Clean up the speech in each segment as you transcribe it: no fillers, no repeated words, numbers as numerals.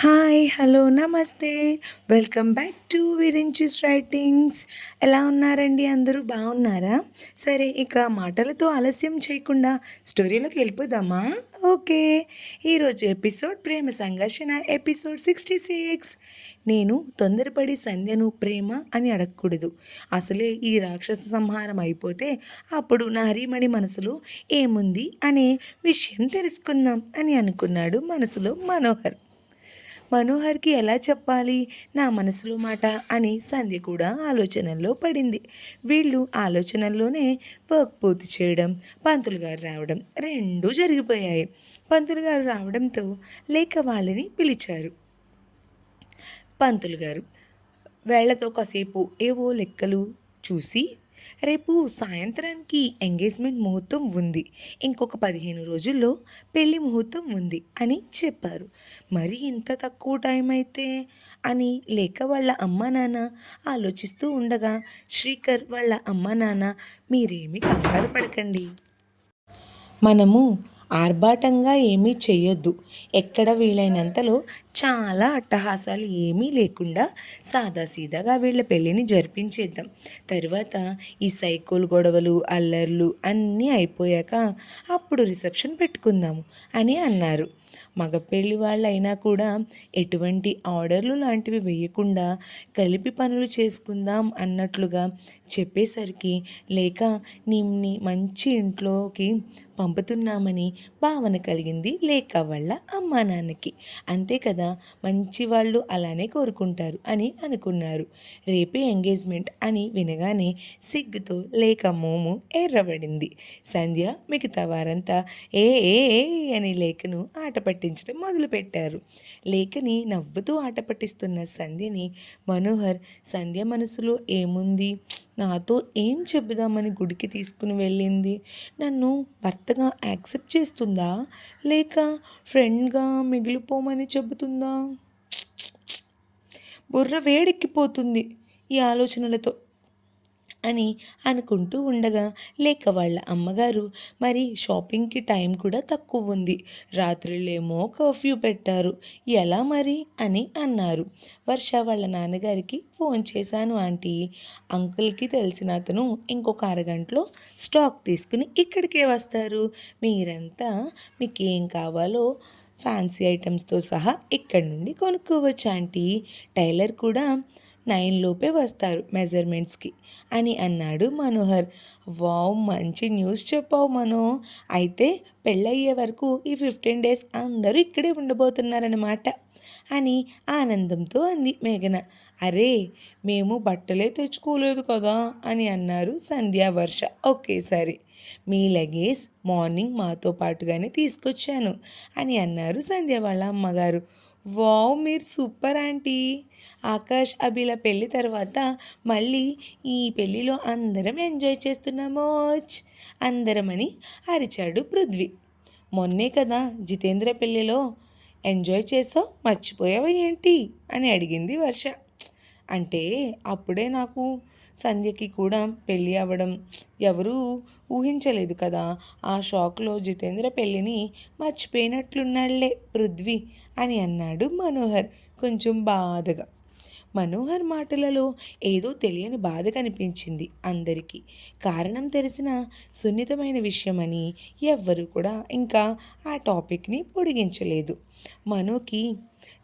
Hi hello నమస్తే. Welcome back to Virinchi's writings. ఎలా ఉన్నారండి? అందరూ బాగున్నారా? సరే, ఇక మాటలతో ఆలస్యం చేయకుండా స్టోరీలోకి వెళ్ళిపోదామా? ఓకే. ఈరోజు ఎపిసోడ్ ప్రేమ సంఘర్షణ ఎపిసోడ్ 66. నేను తొందరపడి సంధ్యను ప్రేమ అని అడగకూడదు. అసలే ఈ రాక్షస సంహారం అయిపోతే అప్పుడు నారీమణి మనసులో ఏముంది అనే విషయం తెలుసుకుందాం అని అనుకున్నాడు మనసులో మనోహర్. మనోహర్కి ఎలా చెప్పాలి నా మనసులో మాట అని సంధ్య కూడా ఆలోచనల్లో పడింది. వీళ్ళు ఆలోచనల్లోనే వర్క్ పూర్తి చేయడం, పంతులు గారు రావడం రెండూ జరిగిపోయాయి. పంతులు గారు రావడంతో లేక వాళ్ళని పిలిచారు. పంతులు గారు వేళ్లతో కాసేపు ఏవో లెక్కలు చూసి, రేపు సాయంత్రానికి ఎంగేజ్మెంట్ ముహూర్తం ఉంది, ఇంకొక 15 రోజుల్లో పెళ్లి ముహూర్తం ఉంది అని చెప్పారు. మరి ఇంత తక్కువ టైం అయితే అని లేక వాళ్ళ అమ్మా నాన్న ఆలోచిస్తూ ఉండగా శ్రీకర్ వాళ్ళ అమ్మా నాన్న, మీరేమీ కంగారు పడకండి, మనము ఆర్భాటంగా ఏమీ చెయ్యొద్దు, ఎక్కడ వీలైనంతలో చాలా అట్టహాసాలు ఏమీ లేకుండా సాదాసీదాగా వీళ్ళ పెళ్ళిని జరిపించేద్దాం. తర్వాత ఈ సైకోల్ గొడవలు అల్లర్లు అన్నీ అయిపోయాక అప్పుడు రిసెప్షన్ పెట్టుకుందాము అని అన్నారు. మగ పెళ్లి వాళ్ళైనా కూడా ఎటువంటి ఆర్డర్లు లాంటివి వేయకుండా కలిపి పనులు చేసుకుందాం అన్నట్లుగా చెప్పేసరికి లేక నిమ్ని మంచి ఇంట్లోకి పంపుతున్నామని భావన కలిగింది లేక వాళ్ళ అమ్మా నాన్నకి. అంతే కదా, మంచి వాళ్ళు అలానే కోరుకుంటారు అని అనుకున్నారు. రేపే ఎంగేజ్మెంట్ అని వినగానే సిగ్గుతో లేక మోము ఎర్రబడింది. సంధ్య మిగతా వారంతా ఏ ఏ ఏ అని లేఖను ఆట పట్టించడం మొదలుపెట్టారు. లేఖని నవ్వుతూ ఆట పట్టిస్తున్న సంధ్యని మనోహర్ సంధ్య మనసులో ఏముంది, నాతో ఏం చెబుదామని గుడికి తీసుకుని వెళ్ళింది, నన్ను భర్తగా యాక్సెప్ట్ చేస్తుందా లేక ఫ్రెండ్గా మిగిలిపోమని చెబుతుందా? బుర్ర వేడెక్కిపోతుంది ఈ ఆలోచనలతో అని అనుకుంటూ ఉండగా లేక వాళ్ళ అమ్మగారు, మరి షాపింగ్కి టైం కూడా తక్కువ ఉంది, రాత్రిళ్ళేమో కర్ఫ్యూ పెట్టారు, ఎలా మరి అని అన్నారు. వర్ష వాళ్ళ నాన్నగారికి ఫోన్ చేశాను ఆంటీ, అంకుల్కి తెలిసిన అతను ఇంకొక అరగంటలో స్టాక్ తీసుకుని ఇక్కడికే వస్తారు, మీరంతా మీకేం కావాలో ఫ్యాన్సీ ఐటమ్స్తో సహా ఇక్కడి నుండి కొనుక్కోవచ్చు ఆంటీ, టైలర్ కూడా 9 లోపే వస్తారు మెజర్మెంట్స్కి అని అన్నాడు మనోహర్. వావ్, మంచి న్యూస్ చెప్పావు మనో, అయితే పెళ్ళయ్యే వరకు ఈ 15 డేస్ అందరూ ఇక్కడే ఉండబోతున్నారన్నమాట అని ఆనందంతో అంది మేఘన. అరే, మేము బట్టలే తెచ్చుకోలేదు కదా అని అన్నారు సంధ్యా వర్ష ఒకేసారి. మీ లగేజ్ మార్నింగ్ మాతో పాటుగానే తీసుకొచ్చాను అని అన్నారు సంధ్య వాళ్ళ అమ్మగారు. వావ్, మీరు సూపర్ ఆంటీ, ఆకాష్ అభిల పెళ్ళి తర్వాత మళ్ళీ ఈ పెళ్ళిలో అందరం ఎంజాయ్ చేస్తున్నామోచ్ అందరమని అరిచాడు పృథ్వీ. మొన్నే కదా జితేంద్ర పెళ్ళిలో ఎంజాయ్ చేసావు, మర్చిపోయావా ఏంటి అని అడిగింది వర్ష. అంటే అప్పుడే నాకు సంధ్యకి కూడా పెళ్ళి అవ్వడం ఎవరూ ఊహించలేదు కదా, ఆ షాక్లో జితేంద్ర పెళ్ళిని మర్చిపోయినట్లున్నాళ్లే పృథ్వీ అని అన్నాడు మనోహర్ కొంచెం బాధగా. మనోహర్ మాటలలో ఏదో తెలియని బాధ కనిపించింది అందరికీ. కారణం తెలిసిన సున్నితమైన విషయమని ఎవ్వరూ కూడా ఇంకా ఆ టాపిక్ని పొడిగించలేదు. మనోకి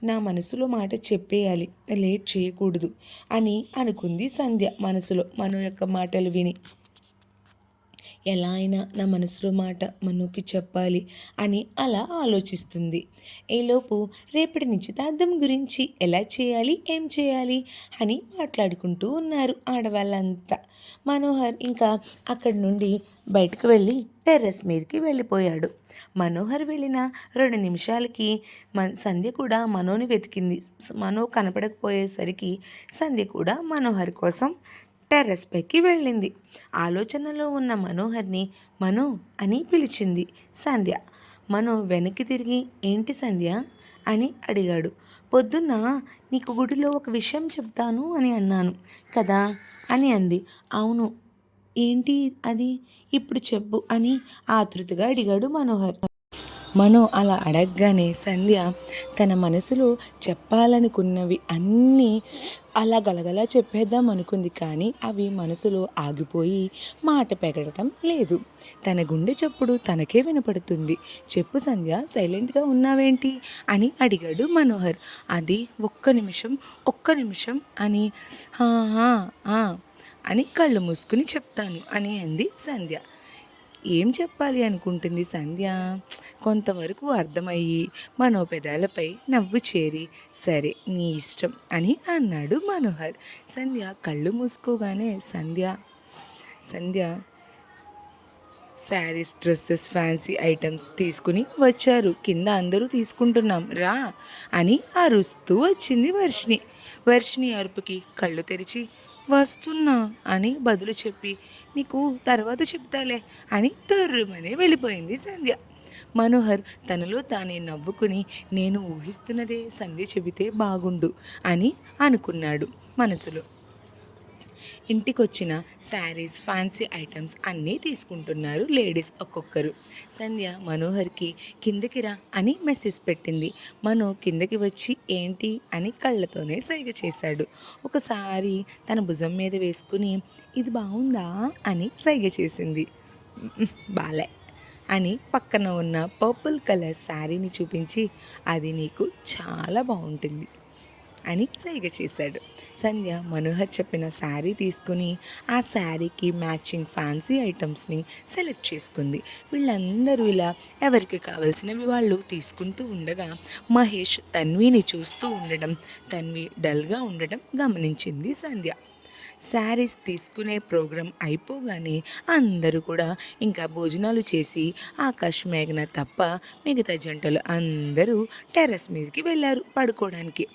నా మనసులో మాట చెప్పేయాలి, లేట్ చేయకూడదు అని అనుకుంది సంధ్య మనసులో మనో యొక్క మాటలు విని. ఎలా అయినా నా మనసులో మాట మనోకి చెప్పాలి అని అలా ఆలోచిస్తుంది. ఈలోపు రేపటి నిశ్చితార్థం గురించి ఎలా చేయాలి, ఏం చేయాలి అని మాట్లాడుకుంటూ ఉన్నారు ఆడవాళ్ళంతా. మనోహర్ ఇంకా అక్కడి నుండి బయటకు వెళ్ళి టెర్రస్ మీదకి వెళ్ళిపోయాడు. మనోహర్ వెళ్ళిన 2 నిమిషాలకి సంధ్య కూడా మనోని వెతికింది. మనో కనపడకపోయేసరికి సంధ్య కూడా మనోహర్ కోసం టెర్రస్ పైకి వెళ్ళింది. ఆలోచనలో ఉన్న మనోహర్ని మనో అని పిలిచింది సంధ్య. మనో వెనక్కి తిరిగి ఏంటి సంధ్య అని అడిగాడు. పొద్దున్న నీకు గుడిలో ఒక విషయం చెప్తాను అని అన్నాను కదా అని అంది. అవును, ఏంటి అది, ఇప్పుడు చెప్పు అని ఆతృతగా అడిగాడు మనోహర్. మనో అలా అడగగానే సంధ్య తన మనసులో చెప్పాలనుకున్నవి అన్నీ అలా గలగలా చెప్పేద్దాం అనుకుంది, కానీ అవి మనసులో ఆగిపోయి మాట పెగడటం లేదు. తన గుండె చప్పుడు తనకే వినపడుతుంది. చెప్పు సంధ్య, సైలెంట్గా ఉన్నావేంటి అని అడిగాడు మనోహర్. అది ఒక్క నిమిషం అని "హా హా ఆ" అని కళ్ళు మూసుకుని చెప్తాను అని అంది సంధ్య. ఏం చెప్పాలి అనుకుంటుంది సంధ్య? కొంతవరకు అర్థమయ్యి మనో పెదాలపై నవ్వు చేరి సరే నీ ఇష్టం అని అన్నాడు మనోహర్. సంధ్య కళ్ళు మూసుకోగానే సంధ్య శారీస్, డ్రెస్సెస్, ఫ్యాన్సీ ఐటమ్స్ తీసుకుని వచ్చారు. కింద అందరూ తీసుకుంటున్నాం రా అని అరుస్తూ వచ్చింది వర్షిణి. వర్షిణి అరుపుకి కళ్ళు తెరిచి వస్తున్నా అని బదులు చెప్పి నీకు తర్వాత చెప్తాలే అని తుర్రుమని వెళ్ళిపోయింది సంధ్య. మనోహర్ తనలో తానే నవ్వుకుని నేను ఊహిస్తున్నదే సంధ్య చెబితే బాగుండు అని అనుకున్నాడు మనసులో. ఇంటికొచ్చిన శారీస్, ఫ్యాన్సీ ఐటమ్స్ అన్నీ తీసుకుంటున్నారు లేడీస్ ఒక్కొక్కరు. సంధ్య మనోహర్కి కిందకి రా అని మెసేజ్ పెట్టింది. మనో కిందకి వచ్చి ఏంటి అని కళ్ళతోనే సైగ చేశాడు. ఒకసారి తన భుజం మీద వేసుకుని ఇది బాగుందా అని సైగ చేసింది. బాలే అని పక్కన ఉన్న పర్పుల్ కలర్ శారీని చూపించి అది నీకు చాలా బాగుంటుంది అని సైగ చేశాడు. సంధ్య మనోహర్ చెప్పిన శారీ తీసుకుని ఆ శారీకి మ్యాచింగ్ ఫ్యాన్సీ ఐటమ్స్ని సెలెక్ట్ చేసుకుంది. వీళ్ళందరూ ఇలా ఎవరికి కావాల్సినవి వాళ్ళు తీసుకుంటూ ఉండగా మహేష్ తన్విని చూస్తూ ఉండడం, తన్వి డల్గా ఉండడం గమనించింది సంధ్య. శారీస్ తీసుకునే ప్రోగ్రాం అయిపోగానే అందరూ కూడా ఇంకా భోజనాలు చేసి ఆకాష్, మేఘన తప్ప మిగతా జంటలు అందరూ టెర్రస్ మీదకి వెళ్ళారు పడుకోవడానికి.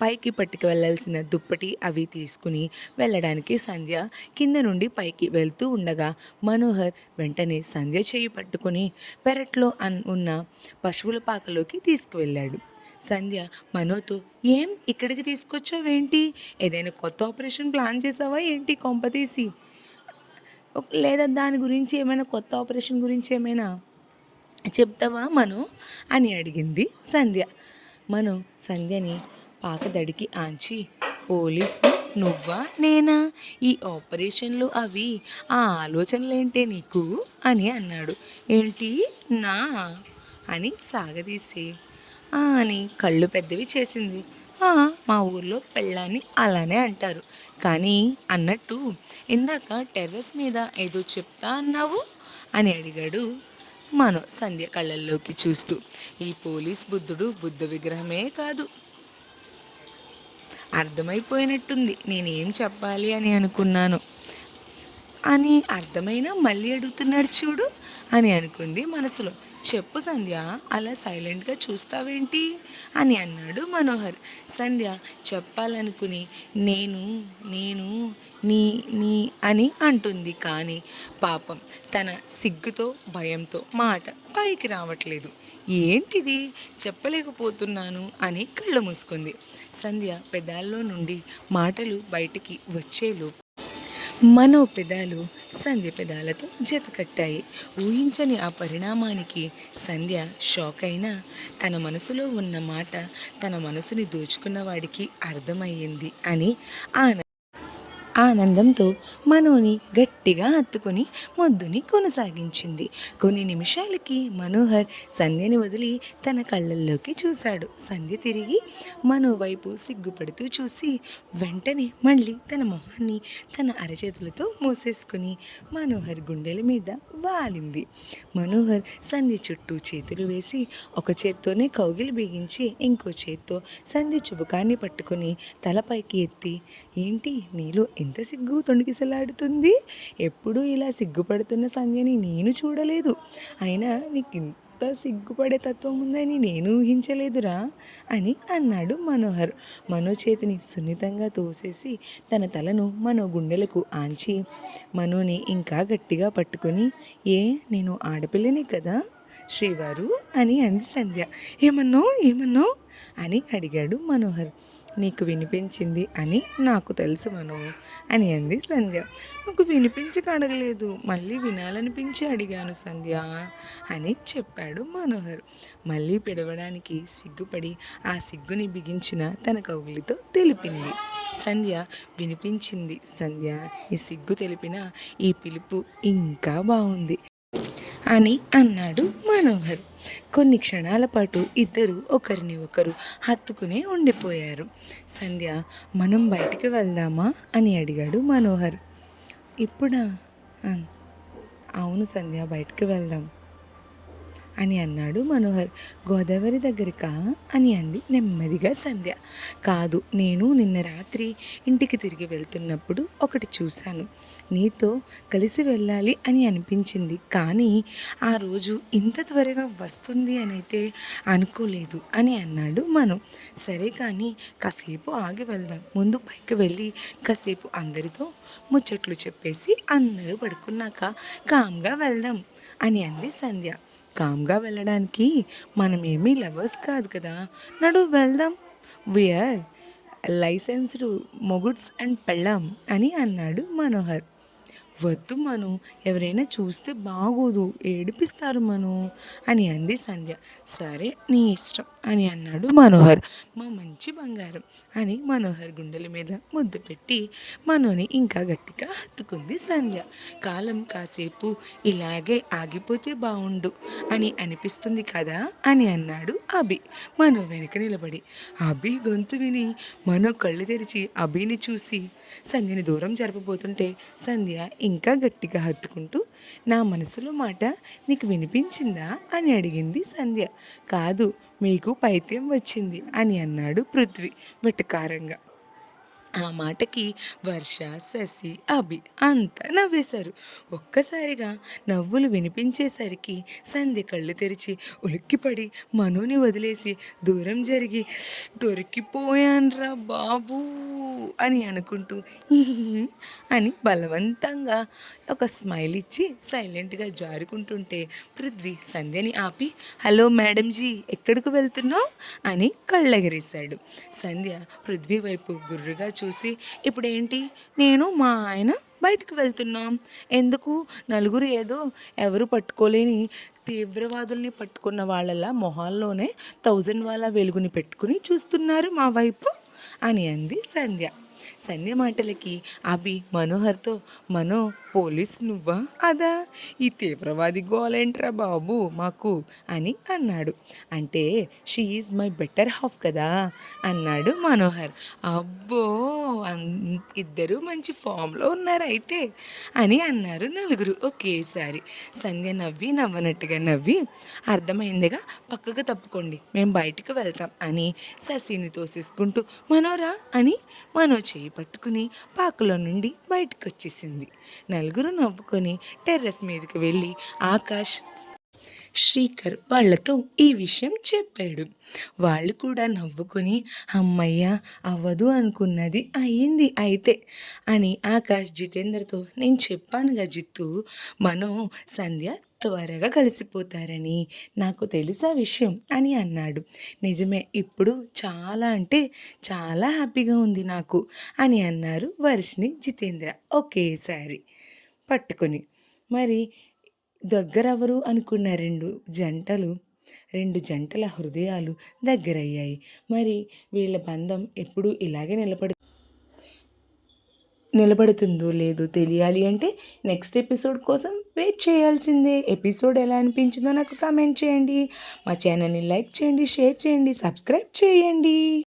పైకి పట్టుకు వెళ్ళాల్సిన దుప్పటి అవి తీసుకుని వెళ్ళడానికి సంధ్య కింద నుండి పైకి వెళ్తూ ఉండగా మనోహర్ వెంటనే సంధ్య చేయి పట్టుకుని పెరట్లో ఉన్న పశువుల పాకలోకి తీసుకువెళ్ళాడు. సంధ్య మనోతో ఏం ఇక్కడికి తీసుకొచ్చావేంటి? ఏదైనా కొత్త ఆపరేషన్ ప్లాన్ చేసావా ఏంటి కొంపతీసి? లేదా దాని గురించి ఏమైనా కొత్త ఆపరేషన్ గురించి ఏమైనా చెప్తావా మనో అని అడిగింది సంధ్య. మనో సంధ్యని పాకదడికి ఆంచి పోలీసు నువ్వా నేనా? ఈ ఆపరేషన్లు అవి ఆ ఆలోచనలేంటే నీకు అని అన్నాడు. ఏంటి నా అని సాగదీసి అని కళ్ళు పెద్దవి చేసింది. మా ఊర్లో పెళ్ళాన్ని అలానే అంటారు. కానీ అన్నట్టు ఇందాక టెర్రస్ మీద ఏదో చెప్తా అన్నావు అని అడిగాడు మనో సంధ్య కళ్ళల్లోకి చూస్తూ. ఈ పోలీస్ బుద్ధుడు బుద్ధ విగ్రహమే కాదు, అర్థమైపోయినట్టుంది నేనేం చెప్పాలి అని అనుకున్నాను అని. అర్థమైనా మళ్ళీ అడుగుతున్నాడు చూడు అని అనుకుంది మనసులో. చెప్పు సంధ్య, అలా సైలెంట్గా చూస్తావేంటి అని అన్నాడు మనోహర్. సంధ్య చెప్పాలనుకుని నేను నేను నీ నీ అని అంటుంది, కానీ పాపం తన సిగ్గుతో భయంతో మాట పైకి రావట్లేదు. ఏంటిది చెప్పలేకపోతున్నాను అని కళ్ళు మూసుకుంది. సంధ్య పెదాల్లో నుండి మాటలు బయటికి వచ్చేలోపు మనో పెదాలు సంధ్య పెదాలతో జతకట్టాయి. ఊహించని ఆ పరిణామానికి సంధ్య షాక్ అయినా తన మనసులో ఉన్న మాట తన మనసుని దోచుకున్నవాడికి అర్థమయ్యింది అని ఆనందంతో మనోని గట్టిగా హత్తుకొని మొద్దుని కొనసాగించింది. కొన్ని నిమిషాలకి మనోహర్ సంధ్యని వదిలి తన కళ్ళల్లోకి చూశాడు. సంధ్య తిరిగి మనో వైపు సిగ్గుపడుతూ చూసి వెంటనే మళ్ళీ తన మొహాన్ని తన అరచేతులతో మూసేసుకుని మనోహర్ గుండెల మీద వాలింది. మనోహర్ సంధ్య చుట్టూ చేతులు వేసి ఒక చేత్తోనే కౌగిలి బిగించి ఇంకో చేత్తో సంధ్య చుబుకాన్ని పట్టుకుని తలపైకి ఎత్తి ఏంటి నీలో ఎంత సిగ్గు తొణికిసలాడుతుంది? ఎప్పుడూ ఇలా సిగ్గుపడుతున్న సంధ్యని నేను చూడలేదు. అయినా నీకు ఇంత సిగ్గుపడే తత్వం ఉందని నేను ఊహించలేదురా అని అన్నాడు మనోహర్. మనో చేతిని సున్నితంగా తోసేసి తన తలను మనో గుండెలకు ఆంచి మనోని ఇంకా గట్టిగా పట్టుకొని నేను ఆడపిల్లని కదా శ్రీవారు అని అంది సంధ్య. ఏమన్నావు అని అడిగాడు మనోహర్. నీకు వినిపించింది అని నాకు తెలుసు మను అని అంది సంధ్య. నాకు వినిపించక అడగలేదు, మళ్ళీ వినాలనిపించి అడిగాను సంధ్య అని చెప్పాడు మనోహర్. మళ్ళీ పిడవడానికి సిగ్గుపడి ఆ సిగ్గుని బిగించిన తన కౌగిలితో తెలిపింది. సంధ్య వినిపించింది సంధ్య, ఈ సిగ్గు తెలిపిన ఈ పిలుపు ఇంకా బాగుంది అని అన్నాడు మనోహర్. కొన్ని క్షణాల పాటు ఇద్దరు ఒకరిని ఒకరు హత్తుకునే ఉండిపోయారు. సంధ్య, మనం బయటికి వెళ్దామా అని అడిగాడు మనోహర్. ఇప్పుడా? అవును సంధ్య, బయటికి వెళ్దాం అని అన్నాడు మనోహర్. గోదావరి దగ్గరకా అని అంది నెమ్మదిగా సంధ్య. కాదు, నేను నిన్న రాత్రి ఇంటికి తిరిగి వెళ్తున్నప్పుడు ఒకటి చూశాను. నీతో కలిసి వెళ్ళాలి అని అనిపించింది, కానీ ఆ రోజు ఇంత త్వరగా వస్తుంది అనైతే అనుకోలేదు అని అన్నాడు మను. సరే కానీ కాసేపు ఆగి వెళ్దాం, ముందు పైకి వెళ్ళి కాసేపు అందరితో ముచ్చట్లు చెప్పేసి అందరూ పడుకున్నాక కామ్గా వెళ్దాం అని అంది సంధ్య. కామ్గా వెళ్ళడానికి మనమేమీ లవర్స్ కాదు కదా, నడు వెళ్దాం, వీఆర్ లైసెన్స్డ్ మొగుడ్స్ అండ్ పెళ్ళాం అని అన్నాడు మనోహర్. వద్దు మను, ఎవరైనా చూస్తే బాగోదు, ఏడిపిస్తారు మను అని అంది సంధ్య. సరే నీ ఇష్టం అని అన్నాడు మనోహర్. మా మంచి బంగారం అని మనోహర్ గుండెల మీద ముద్దు పెట్టి మనోని ఇంకా గట్టిగా హత్తుకుంది సంధ్య. కాలం కాసేపు ఇలాగే ఆగిపోతే బాగుండు అని అనిపిస్తుంది కదా అని అన్నాడు అభి మనో వెనుక నిలబడి. అభి గొంతు విని మనో కళ్ళు తెరిచి అభిని చూసి సంధ్యని దూరం జరపబోతుంటే సంధ్య ఇంకా గట్టిగా హత్తుకుంటూ, నా మనసులో మాట నీకు వినిపించిందా అని అడిగింది సంధ్య. కాదు, మీకు పైత్యం వచ్చింది అని అన్నాడు పృథ్వీ వెటకారంగా. ఆ మాటకి వర్ష, శశి, అభి అంతా నవ్వేశారు. ఒక్కసారిగా నవ్వులు వినిపించేసరికి సంధ్య కళ్ళు తెరిచి ఉలిక్కిపడి మనోని వదిలేసి దూరం జరిగి, దొరికిపోయాన్రా బాబూ అని అనుకుంటూ అని బలవంతంగా ఒక స్మైల్ ఇచ్చి సైలెంట్గా జారుకుంటుంటే పృథ్వీ సంధ్యని ఆపి, హలో మేడంజీ, ఎక్కడికి వెళ్తున్నావు అని కళ్ళెగరేశాడు. సంధ్య పృథ్వీ వైపు గుర్రుగా చూసి, ఇప్పుడేంటి, నేను మా ఆయన బయటకు వెళ్తున్నాం, ఎందుకు? నలుగురు ఏదో ఎవరు పట్టుకోలేని తీవ్రవాదుల్ని పట్టుకున్న వాళ్ళలా మొహాల్లోనే 1000 వాళ్ళ వెలుగుని పెట్టుకుని చూస్తున్నారు మా వైపు అని అంది సంధ్య. సంధ్య మాటలకి అభి మనోహర్తో, మనో పోలీస్ నువ్వా? అదా, ఈ తీవ్రవాది గోలేంట్రా బాబు మాకు అని అన్నాడు. అంటే she is my better half కదా అన్నాడు మనోహర్. అబ్బో, ఇద్దరు మంచి ఫామ్లో ఉన్నారైతే అని అన్నారు నలుగురు ఒకేసారి. సంధ్య నవ్వనట్టుగా నవ్వి, అర్థమైందిగా, పక్కకు తప్పుకోండి, మేము బయటికి వెళ్తాం అని శశిని తోసేసుకుంటూ మనోరా అని మనో చేయి పట్టుకుని పాకలో నుండి బయటకు వచ్చేసింది. నలుగురు నవ్వుకొని టెర్రస్ మీదకి వెళ్ళి ఆకాష్, శ్రీకర్ వాళ్లతో ఈ విషయం చెప్పాడు. వాళ్ళు కూడా నవ్వుకొని, అమ్మయ్య, అవ్వదు అనుకున్నది అయ్యింది అయితే అని ఆకాష్ జితేంద్రతో, నేను చెప్పానుగా జిత్తు, మనో సంధ్య త్వరగా కలిసిపోతారని, నాకు తెలుసా విషయం అని అన్నాడు. నిజమే, ఇప్పుడు చాలా అంటే చాలా హ్యాపీగా ఉంది నాకు అని అన్నారు వర్షిని, జితేంద్ర ఒకేసారి పట్టుకొని. మరి దగ్గరెవరు అనుకున్న రెండు జంటల హృదయాలు దగ్గరయ్యాయి. మరి వీళ్ళ బంధం ఎప్పుడు ఇలాగే నిలబడుతుందో లేదో తెలియాలి అంటే నెక్స్ట్ ఎపిసోడ్ కోసం వెయిట్ చేయాల్సిందే. ఎపిసోడ్ ఎలా అనిపించిందో నాకు కామెంట్ చేయండి. మా ఛానల్ని లైక్ చేయండి, షేర్ చేయండి, సబ్స్క్రైబ్ చేయండి.